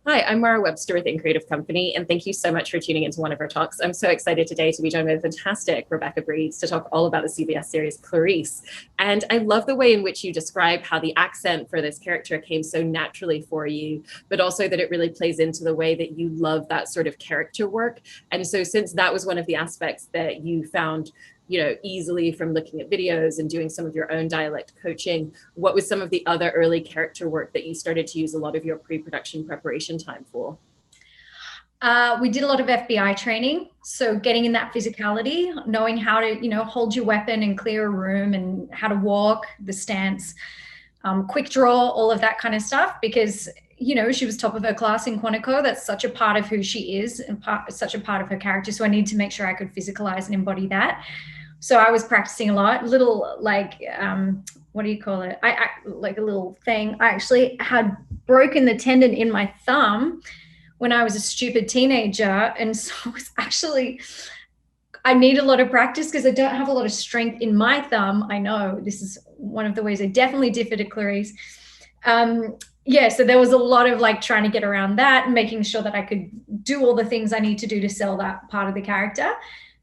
Hi, I'm Mara Webster with In Creative Company, and thank you so much for tuning into one of our talks. I'm so excited today to be joined by the fantastic Rebecca Breeds to talk all about the CBS series Clarice. And I love the way in which you describe how the accent for this character came so naturally for you, but also that it really plays into the way that you love that sort of character work. And so since that was one of the aspects that you found easily from looking at videos and doing some of your own dialect coaching, what was some of the other early character work that you started to use a lot of your pre-production preparation time for? We did a lot of FBI training. So getting in that physicality, knowing how to, hold your weapon and clear a room and how to walk, the stance, quick draw, all of that kind of stuff, because she was top of her class in Quantico. That's such a part of who she is and such a part of her character. So I needed to make sure I could physicalize and embody that. So I was practicing a lot, little what do you call it? I like a little thing. I actually had broken the tendon in my thumb when I was a stupid teenager. And so I need a lot of practice because I don't have a lot of strength in my thumb. I know this is one of the ways I definitely differ to Clarice. So there was a lot of trying to get around that and making sure that I could do all the things I need to do to sell that part of the character.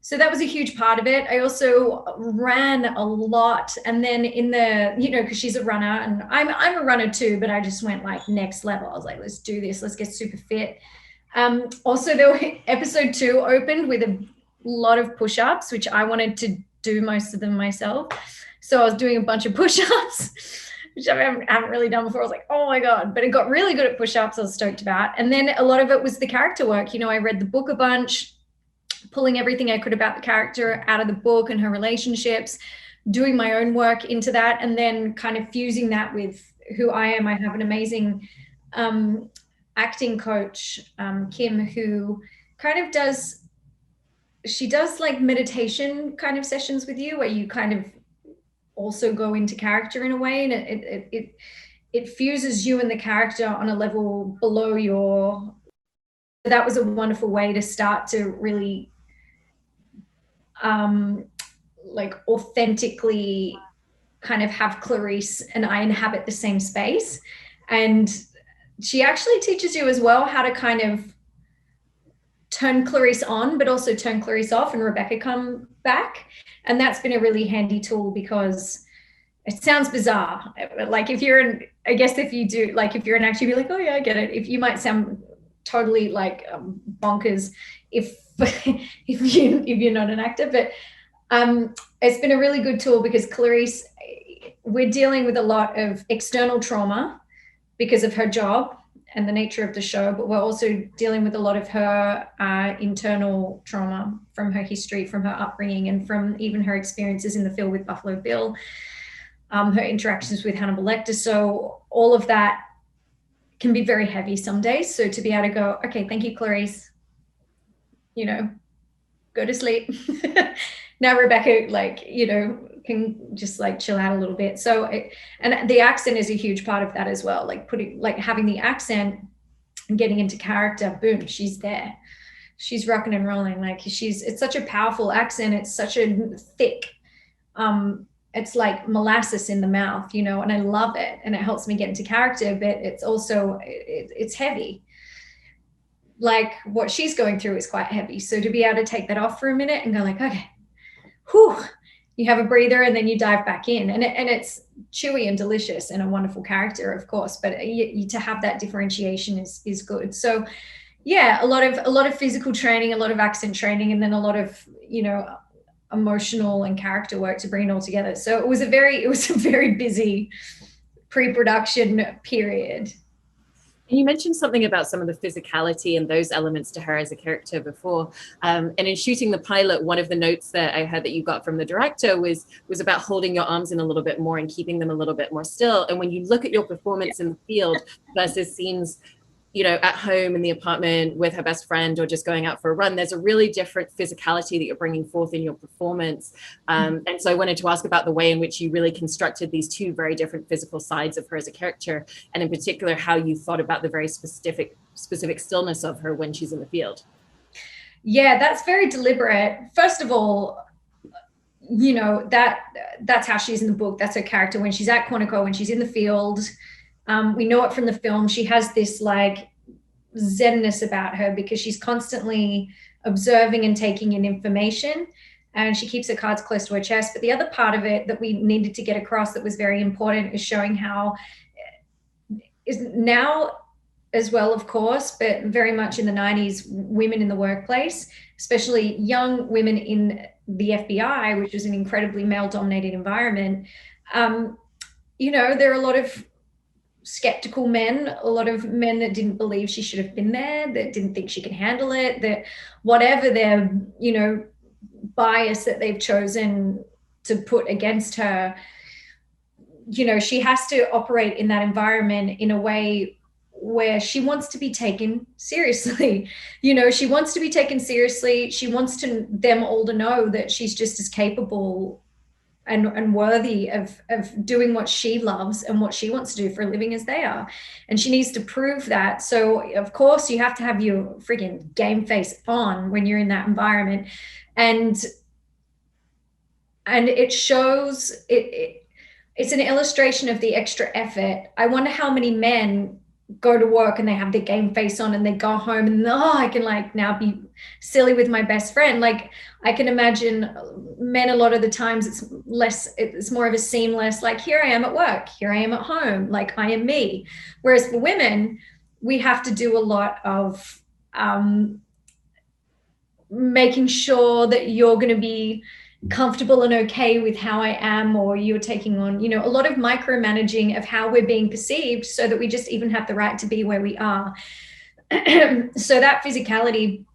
So that was a huge part of it. I also ran a lot. And then because she's a runner and I'm a runner too, but I just went next level. I was like, let's do this. Let's get super fit. Also, episode 2 opened with a lot of push-ups, which I wanted to do most of them myself. So I was doing a bunch of push-ups, which I haven't really done before. I was like, oh my God, but it got really good at push-ups. I was stoked about. And then a lot of it was the character work. I read the book a bunch, pulling everything I could about the character out of the book and her relationships, doing my own work into that, and then kind of fusing that with who I am. I have an amazing acting coach, Kim, who kind of does meditation kind of sessions with you where you kind of also go into character in a way, and it fuses you and the character on a level below your. That was a wonderful way to start to really authentically kind of have Clarice and I inhabit the same space. And she actually teaches you as well how to kind of turn Clarice on, but also turn Clarice off and Rebecca come back. And that's been a really handy tool because it sounds bizarre. If you're if you're an actor, you'd be like, oh yeah, I get it. If you might sound totally bonkers if you're not an actor, but it's been a really good tool because Clarice, we're dealing with a lot of external trauma because of her job and the nature of the show, but we're also dealing with a lot of her internal trauma from her history, from her upbringing, and from even her experiences in the field with Buffalo Bill, her interactions with Hannibal Lecter. So all of that can be very heavy some days. So to be able to go, okay, thank you, Clarice, go to sleep. Now Rebecca, can just chill out a little bit. So, and the accent is a huge part of that as well. Having the accent and getting into character, boom, she's there. She's rocking and rolling. It's such a powerful accent. It's such a thick, it's like molasses in the mouth, and I love it. And it helps me get into character, but it's also, it's heavy. What she's going through is quite heavy. So to be able to take that off for a minute and go okay, whew, you have a breather and then you dive back in, and it's chewy and delicious and a wonderful character, of course, but to have that differentiation is good. So yeah, a lot of physical training, a lot of accent training, and then a lot of emotional and character work to bring it all together. So it was a very busy pre-production period. You mentioned something about some of the physicality and those elements to her as a character before. And in shooting the pilot, one of the notes that I heard that you got from the director was about holding your arms in a little bit more and keeping them a little bit more still. And when you look at your performance in the field versus scenes at home in the apartment with her best friend or just going out for a run, there's a really different physicality that you're bringing forth in your performance. And so I wanted to ask about the way in which you really constructed these two very different physical sides of her as a character, and in particular, how you thought about the very specific stillness of her when she's in the field. Yeah, that's very deliberate. First of all, that's how she's in the book. That's her character when she's at Quantico, when she's in the field. We know it from the film. She has this zenness about her, because she's constantly observing and taking in information, and she keeps her cards close to her chest. But the other part of it that we needed to get across that was very important is showing how is now as well, of course, but very much in the 90s, women in the workplace, especially young women in the FBI, which was an incredibly male-dominated environment. There are a lot of skeptical men, a lot of men that didn't believe she should have been there, that didn't think she could handle it, that whatever their, bias that they've chosen to put against her, she has to operate in that environment in a way where she wants to be taken seriously. She wants to be taken seriously. She wants them all to know that she's just as capable and worthy of doing what she loves and what she wants to do for a living as they are. And she needs to prove that. So of course you have to have your freaking game face on when you're in that environment. And it shows it's an illustration of the extra effort. I wonder how many men go to work and they have their game face on and they go home and I can now be silly with my best friend. Like, I can imagine men a lot of the times it's more of a seamless, like, here I am at work, here I am at home, like I am me. Whereas for women, we have to do a lot of making sure that you're going to be comfortable and okay with how I am, or you're taking on, a lot of micromanaging of how we're being perceived so that we just even have the right to be where we are. So that physicality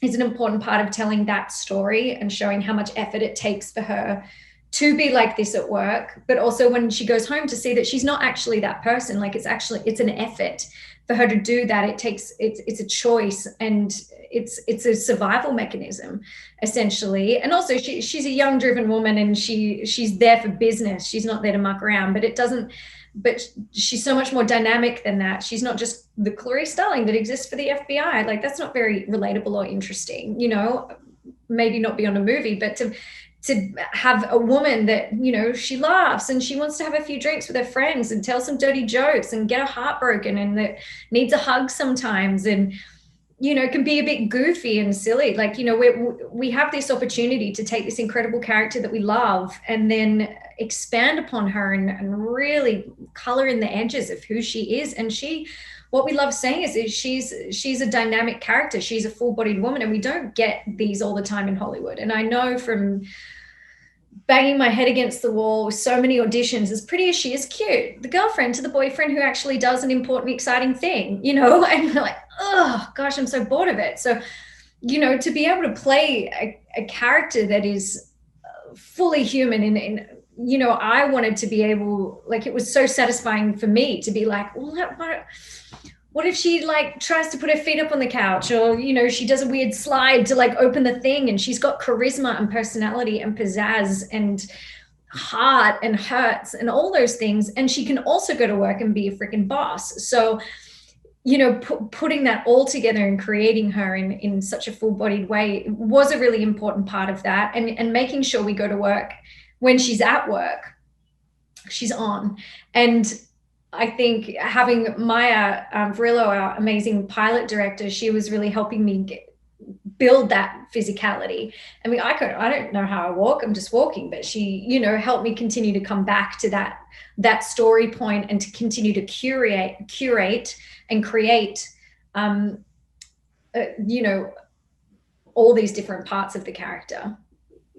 is an important part of telling that story and showing how much effort it takes for her to be like this at work, but also when she goes home to see that she's not actually that person. Like, it's an effort for her to do that. It's a choice, and it's a survival mechanism essentially. And also she's a young driven woman, and she's there for business. She's not there to muck around, but she's so much more dynamic than that. She's not just the Clarice Starling that exists for the FBI. Like, that's not very relatable or interesting, maybe not be on a movie, but to have a woman that, she laughs and she wants to have a few drinks with her friends and tell some dirty jokes and get her heart broken, and that needs a hug sometimes, and, can be a bit goofy and silly. Like, we have this opportunity to take this incredible character that we love and then expand upon her and really color in the edges of who she is. And what we love saying is she's a dynamic character. She's a full-bodied woman, and we don't get these all the time in Hollywood. And I know from banging my head against the wall with so many auditions, as pretty as she is, cute, the girlfriend to the boyfriend who actually does an important, exciting thing, and we're like, oh gosh, I'm so bored of it. So, to be able to play a character that is fully human, and I wanted to be able, like, it was so satisfying for me to be like, well, what if she tries to put her feet up on the couch, or she does a weird slide to open the thing, and she's got charisma and personality and pizzazz and heart and hurts and all those things, and she can also go to work and be a freaking boss. So putting that all together and creating her in such a full-bodied way was a really important part of that, and making sure we go to work when she's at work, she's on. And I think having Maya Varillo, our amazing pilot director, she was really helping me build that physicality. I mean, I don't know how I walk, I'm just walking, but she, helped me continue to come back to that story point, and to continue to curate and create, all these different parts of the character.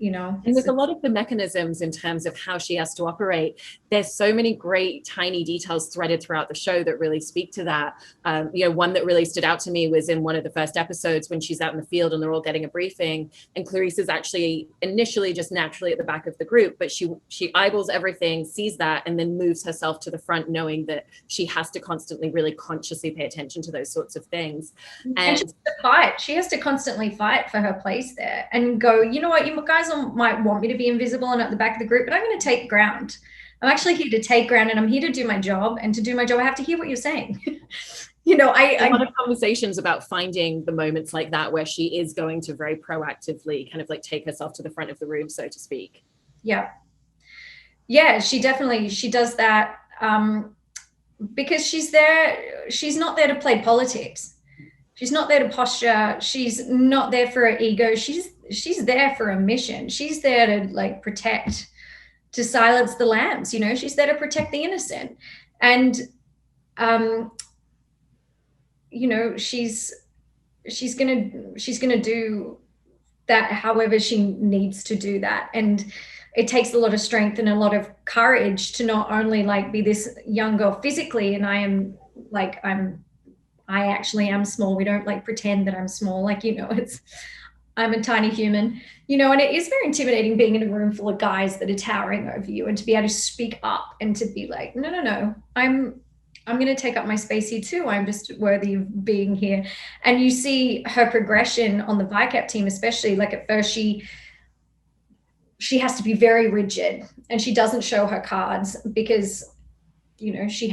And with a lot of the mechanisms in terms of how she has to operate, there's so many great tiny details threaded throughout the show that really speak to that. One that really stood out to me was in one of the first episodes when she's out in the field and they're all getting a briefing, and Clarice is actually initially just naturally at the back of the group, but she eyeballs everything, sees that, and then moves herself to the front, knowing that she has to constantly really consciously pay attention to those sorts of things. And she has to fight. She has to constantly fight for her place there, and go, you know what, you guys might want me to be invisible and at the back of the group, but I'm going to take ground. I'm actually here to take ground, and I'm here to do my job. And to do my job, I have to hear what you're saying. A lot of conversations about finding the moments like that where she is going to very proactively kind of take herself to the front of the room, so to speak. Yeah, she does that, because she's not there to play politics. She's not there to posture. She's not there for her ego. She's there for a mission. She's there to like protect, to silence the lambs. You know, she's there to protect the innocent. And you know, she's gonna do that however she needs to do that. And it takes a lot of strength and a lot of courage to not only like be this young girl physically, and I actually am small. We don't like pretend that I'm small. Like, you know, I'm a tiny human, you know, and it is very intimidating being in a room full of guys that are towering over you, and to be able to speak up and to be like, no, I'm going to take up my space here too. I'm just worthy of being here. And you see her progression on the VICAP team, especially. Like at first she has to be very rigid, and she doesn't show her cards because, you know, she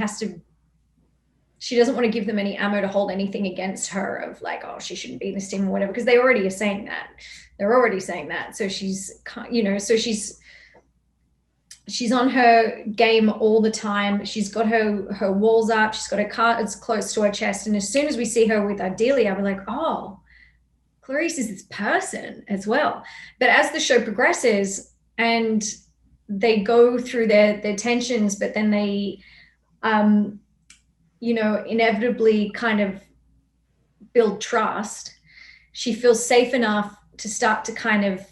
doesn't want to give them any ammo to hold anything against her of like, oh, she shouldn't be in this team or whatever, because they already are saying that. They're already saying that. So she's, you know, so she's on her game all the time. She's got her walls up. She's got her cards close to her chest. And as soon as we see her with Ardelia, we're like, oh, Clarice is this person as well. But as the show progresses and they go through their tensions, but then they, you know, inevitably kind of build trust, she feels safe enough to start to kind of,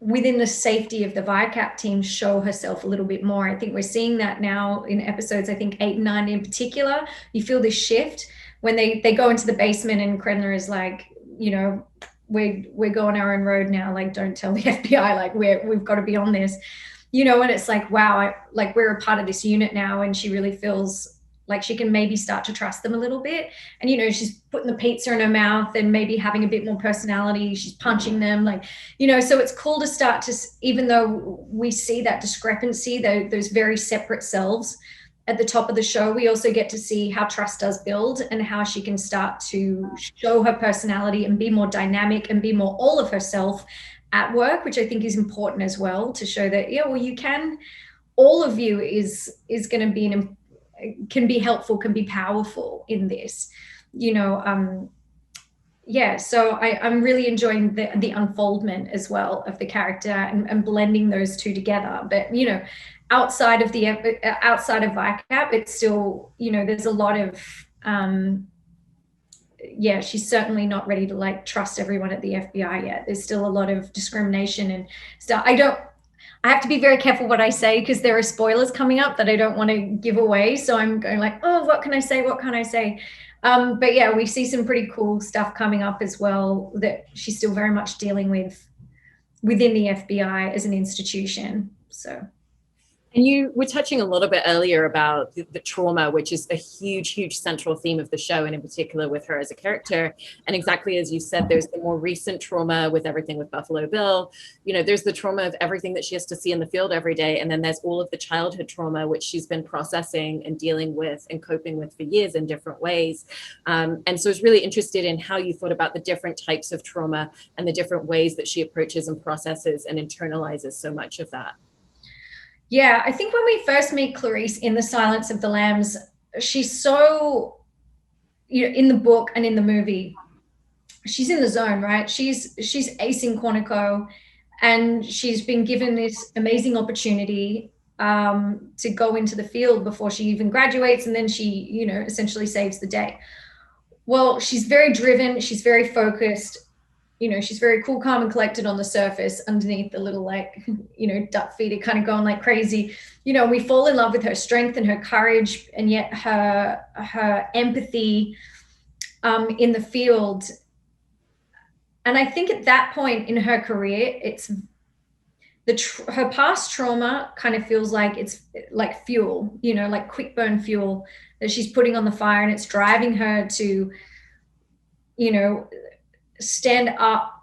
within the safety of the VICAP team, show herself a little bit more. I think we're seeing that now in episodes, I think 8 and 9 in particular. You feel this shift when they go into the basement and Krenler is like, you know, we're going our own road now. Like, don't tell the FBI, like we've got to be on this, you know, and it's like, wow, like we're a part of this unit now. And she really feels like she can maybe start to trust them a little bit. And, you know, she's putting the pizza in her mouth and maybe having a bit more personality. She's punching them, like, you know, so it's cool to start to, even though we see that discrepancy, those very separate selves at the top of the show, we also get to see how trust does build and how she can start to show her personality and be more dynamic and be more all of herself at work, which I think is important as well, to show that, yeah, well, you can, all of you is going to be can be helpful, can be powerful in this, you know. Yeah, so I'm really enjoying the unfoldment as well of the character and blending those two together. But, you know, outside of VICAP, it's still, you know, there's a lot of, yeah, she's certainly not ready to like trust everyone at the FBI yet. There's still a lot of discrimination and stuff. I have to be very careful what I say because there are spoilers coming up that I don't want to give away. So I'm going like, oh, what can I say? What can I say? But yeah, we see some pretty cool stuff coming up as well that she's still very much dealing with within the FBI as an institution. So. And you were touching a little bit earlier about the trauma, which is a huge, huge central theme of the show, and in particular with her as a character. And exactly as you said, there's the more recent trauma with everything with Buffalo Bill. You know, there's the trauma of everything that she has to see in the field every day. And then there's all of the childhood trauma, which she's been processing and dealing with and coping with for years in different ways. And so I was really interested in how you thought about the different types of trauma and the different ways that she approaches and processes and internalizes so much of that. Yeah, I think when we first meet Clarice in The Silence of the Lambs, she's so, you know, in the book and in the movie, she's in the zone, right? She's acing Quantico, and she's been given this amazing opportunity to go into the field before she even graduates, and then she, you know, essentially saves the day. Well, she's very driven, she's very focused, you know, she's very cool, calm, and collected on the surface. Underneath the little, like, you know, duck feet are kind of going like crazy. You know, we fall in love with her strength and her courage, and yet her empathy in the field. And I think at that point in her career, it's her past trauma kind of feels like it's like fuel, you know, like quick burn fuel that she's putting on the fire, and it's driving her to, you know, stand up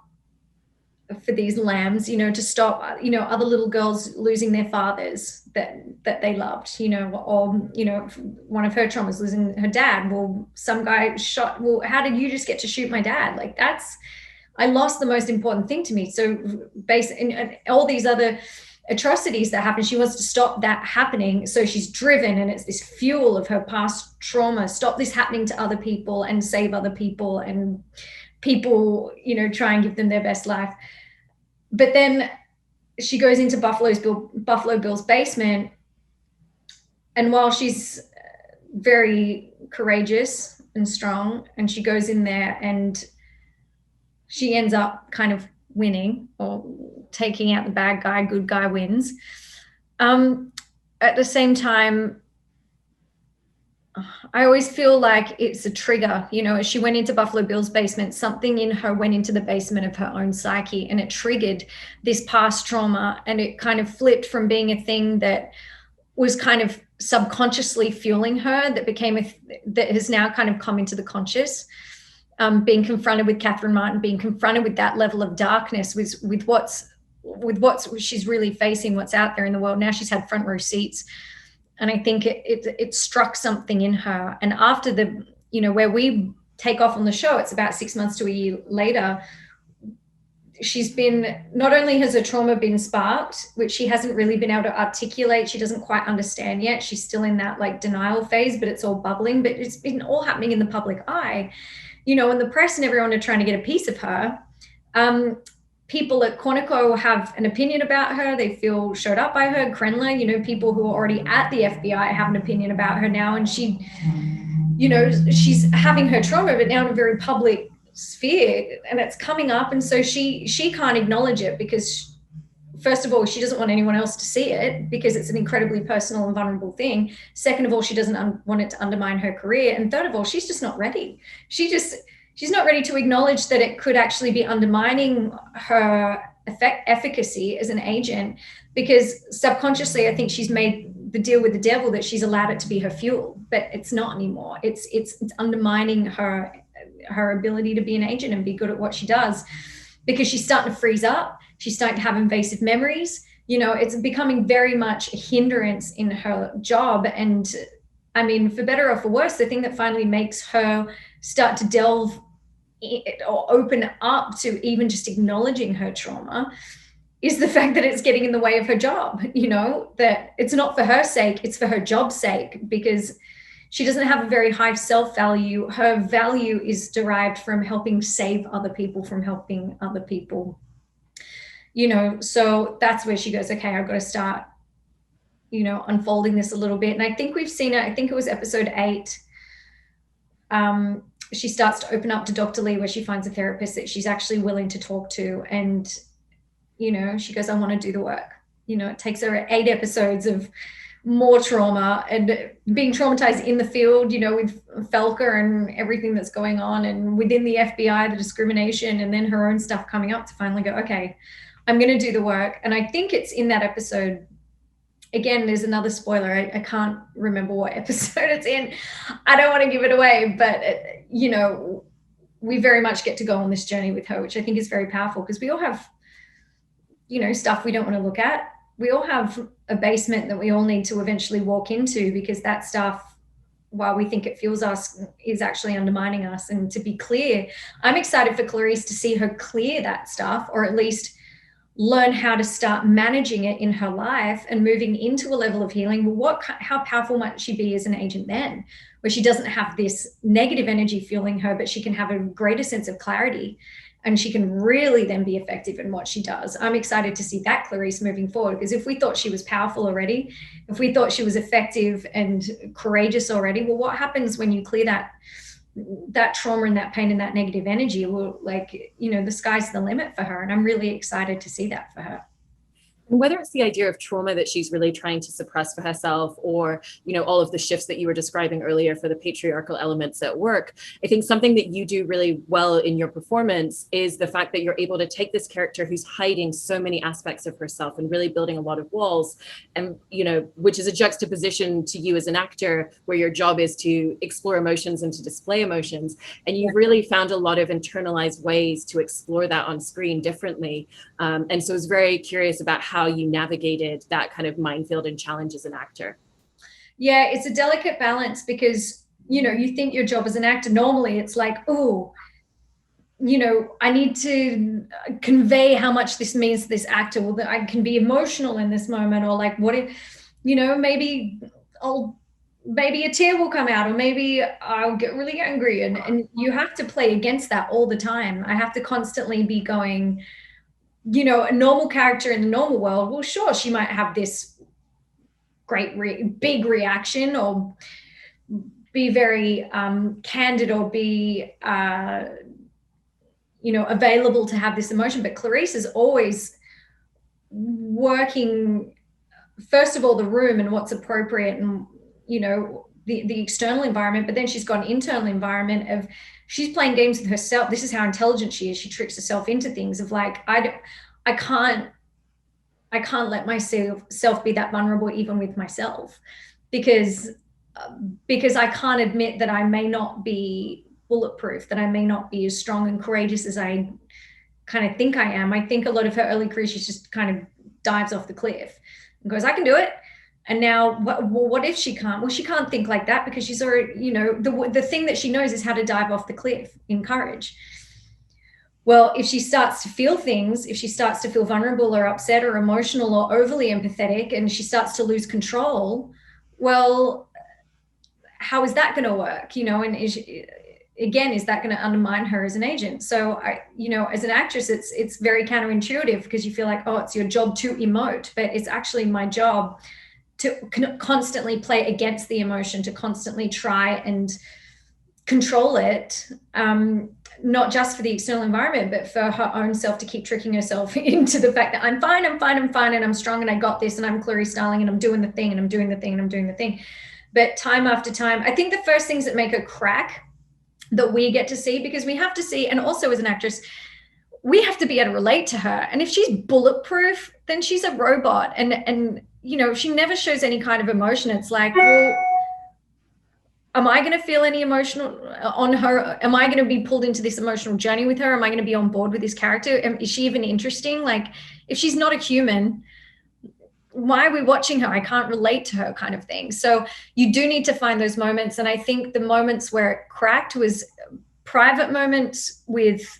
for these lambs, you know, to stop, you know, other little girls losing their fathers that they loved, you know, or, you know, one of her traumas, losing her dad. Well, some guy shot, well, how did you just get to shoot my dad? Like, I lost the most important thing to me. So and all these other atrocities that happen. She wants to stop that happening. So she's driven, and it's this fuel of her past trauma. Stop this happening to other people and save other people, and people, you know, try and give them their best life. But then she goes into Buffalo Bill's basement. And while she's very courageous and strong, and she goes in there and she ends up kind of winning, or taking out the bad guy, good guy wins. At the same time, I always feel like it's a trigger, you know, as she went into Buffalo Bill's basement, something in her went into the basement of her own psyche, and it triggered this past trauma, and it kind of flipped from being a thing that was kind of subconsciously fueling her, that became that has now kind of come into the conscious. Being confronted with Catherine Martin, being confronted with that level of darkness, with what's she's really facing, what's out there in the world. Now she's had front row seats, and I think it struck something in her. And after the, you know, where we take off on the show, it's about 6 months to a year later. She's been, not only has her trauma been sparked, which she hasn't really been able to articulate, she doesn't quite understand yet. She's still in that like denial phase, but it's all bubbling, but it's been all happening in the public eye, you know, and the press and everyone are trying to get a piece of her. People at Quantico have an opinion about her. They feel showed up by her. Krenler, you know, people who are already at the FBI have an opinion about her now. And she, you know, she's having her trauma, but now in a very public sphere, and it's coming up. And so she can't acknowledge it, because first of all, she doesn't want anyone else to see it, because it's an incredibly personal and vulnerable thing. Second of all, she doesn't want it to undermine her career. And third of all, she's just not ready. She's not ready to acknowledge that it could actually be undermining her efficacy as an agent, because subconsciously, I think she's made the deal with the devil that she's allowed it to be her fuel, but it's not anymore. It's undermining her ability to be an agent and be good at what she does, because she's starting to freeze up. She's starting to have invasive memories. You know, it's becoming very much a hindrance in her job. And I mean, for better or for worse, the thing that finally makes her start to delve or open up to even just acknowledging her trauma is the fact that it's getting in the way of her job. You know, that it's not for her sake, it's for her job's sake, because she doesn't have a very high self-value. Her value is derived from helping save other people, from helping other people, you know. So that's where she goes, okay, I've got to start, you know, unfolding this a little bit. And I think we've seen it, I think it was episode 8. She starts to open up to Dr. Lee, where she finds a therapist that she's actually willing to talk to. And, you know, she goes, I want to do the work. You know, it takes her 8 episodes of more trauma and being traumatized in the field, you know, with Felker and everything that's going on, and within the FBI, the discrimination, and then her own stuff coming up, to finally go, okay, I'm going to do the work. And I think it's in that episode. Again, there's another spoiler. I can't remember what episode it's in. I don't want to give it away, but, you know, we very much get to go on this journey with her, which I think is very powerful, because we all have, you know, stuff we don't want to look at. We all have a basement that we all need to eventually walk into, because that stuff, while we think it fuels us, is actually undermining us. And to be clear, I'm excited for Clarice to see her clear that stuff, or at least learn how to start managing it in her life and moving into a level of healing. Well, how powerful might she be as an agent then, where she doesn't have this negative energy fueling her, but she can have a greater sense of clarity, and she can really then be effective in what she does. I'm excited to see that Clarice moving forward, because if we thought she was powerful already, if we thought she was effective and courageous already, well, what happens when you clear that trauma and that pain and that negative energy? Well, like, you know, the sky's the limit for her. And I'm really excited to see that for her. And whether it's the idea of trauma that she's really trying to suppress for herself, or, you know, all of the shifts that you were describing earlier for the patriarchal elements at work, I think something that you do really well in your performance is the fact that you're able to take this character who's hiding so many aspects of herself and really building a lot of walls, and, you know, which is a juxtaposition to you as an actor, where your job is to explore emotions and to display emotions. And you've really found a lot of internalized ways to explore that on screen differently. And so I was very curious about how you navigated that kind of minefield and challenge as an actor. Yeah, it's a delicate balance, because, you know, you think your job as an actor, normally it's like, oh, I need to convey how much this means to this actor, or that I can be emotional in this moment, or like, what if, maybe maybe a tear will come out, or maybe I'll get really angry. And you have to play against that all the time. I have to constantly be going, a normal character in the normal world, well, sure, she might have this big reaction, or be very candid, or be available to have this emotion. But Clarice is always working, first of all, the room and what's appropriate, and the external environment, but then she's got an internal environment of, she's playing games with herself. This is how intelligent she is. She tricks herself into things of like, I can't let myself be that vulnerable even with myself, because I can't admit that I may not be bulletproof, that I may not be as strong and courageous as I kind of think I am. I think a lot of her early career, she's just kind of dives off the cliff and goes, I can do it. And now, what if she can't? Well, she can't think like that, because she's already, the thing that she knows is how to dive off the cliff in courage. Well, if she starts to feel things, if she starts to feel vulnerable or upset or emotional or overly empathetic, and she starts to lose control, well, how is that going to work? And is that going to undermine her as an agent? So as an actress, it's very counterintuitive, because you feel like, oh, it's your job to emote, but it's actually my job to constantly play against the emotion, to constantly try and control it, not just for the external environment, but for her own self, to keep tricking herself into the fact that I'm fine, and I'm strong, and I got this, and I'm Clarice Starling, and I'm doing the thing, and I'm doing the thing, and I'm doing the thing. But time after time, I think the first things that make her crack, that we get to see, because we have to see, and also as an actress, we have to be able to relate to her. And if she's bulletproof, then she's a robot. And she never shows any kind of emotion. It's like, well, am I going to feel any emotional on her? Am I going to be pulled into this emotional journey with her? Am I going to be on board with this character? Is she even interesting? Like, if she's not a human, why are we watching her? I can't relate to her, kind of thing. So you do need to find those moments. And I think the moments where it cracked was private moments with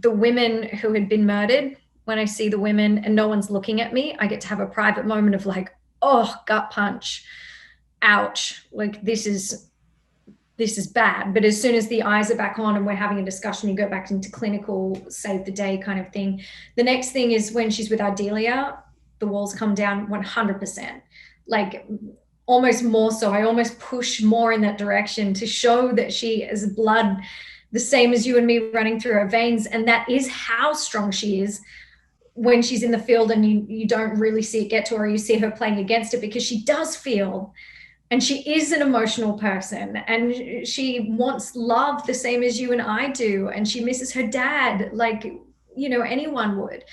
the women who had been murdered. When I see the women and no one's looking at me, I get to have a private moment of like, oh, gut punch, ouch, like this is bad. But as soon as the eyes are back on and we're having a discussion, you go back into clinical save the day kind of thing. The next thing is when she's with Ardelia, the walls come down 100%, like almost more so. I almost push more in that direction to show that she is blood the same as you and me running through her veins. And that is how strong she is when she's in the field, and you don't really see it get to her, or you see her playing against it, because she does feel, and she is an emotional person, and she wants love the same as you and I do, and she misses her dad like anyone would.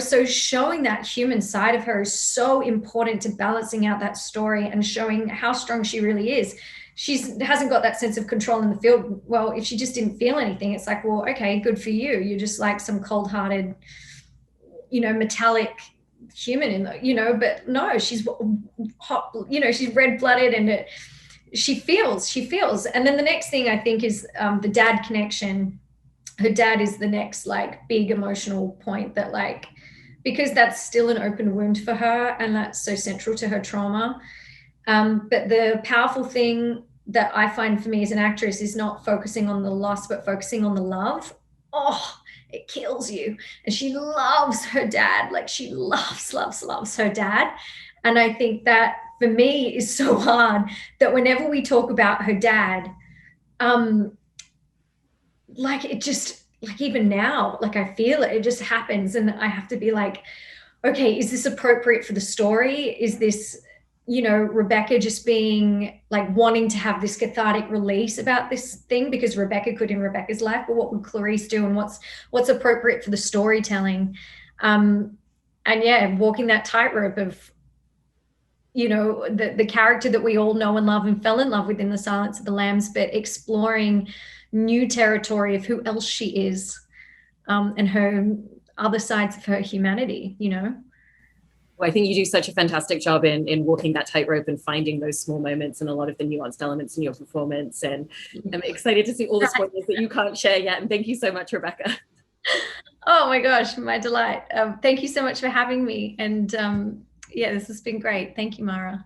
So showing that human side of her is so important to balancing out that story and showing how strong she really is. She hasn't got that sense of control in the field. Well, if she just didn't feel anything, it's like, well, okay, good for you. You're just like some cold-hearted, metallic human in the, but no, she's hot, she's red-blooded, and she feels. And then the next thing I think is the dad connection. Her dad is the next like big emotional point, that like, because that's still an open wound for her, and that's so central to her trauma. But the powerful thing that I find for me as an actress is not focusing on the loss, but focusing on the love. Oh, it kills you. And she loves her dad. Like, she loves her dad. And I think that for me is so hard, that whenever we talk about her dad, like, it just, like, even now, like, I feel it just happens, and I have to be like, okay, is this appropriate for the story? Is this, Rebecca just being like wanting to have this cathartic release about this thing because Rebecca could in Rebecca's life, but what would Clarice do, and what's appropriate for the storytelling? And yeah, walking that tightrope of, the character that we all know and love and fell in love with in The Silence of the Lambs, but exploring new territory of who else she is, and her other sides of her humanity, Well, I think you do such a fantastic job in walking that tightrope and finding those small moments and a lot of the nuanced elements in your performance. And I'm excited to see all the spoilers that you can't share yet. And thank you so much, Rebecca. Oh my gosh, my delight. Thank you so much for having me. And yeah, this has been great. Thank you, Mara.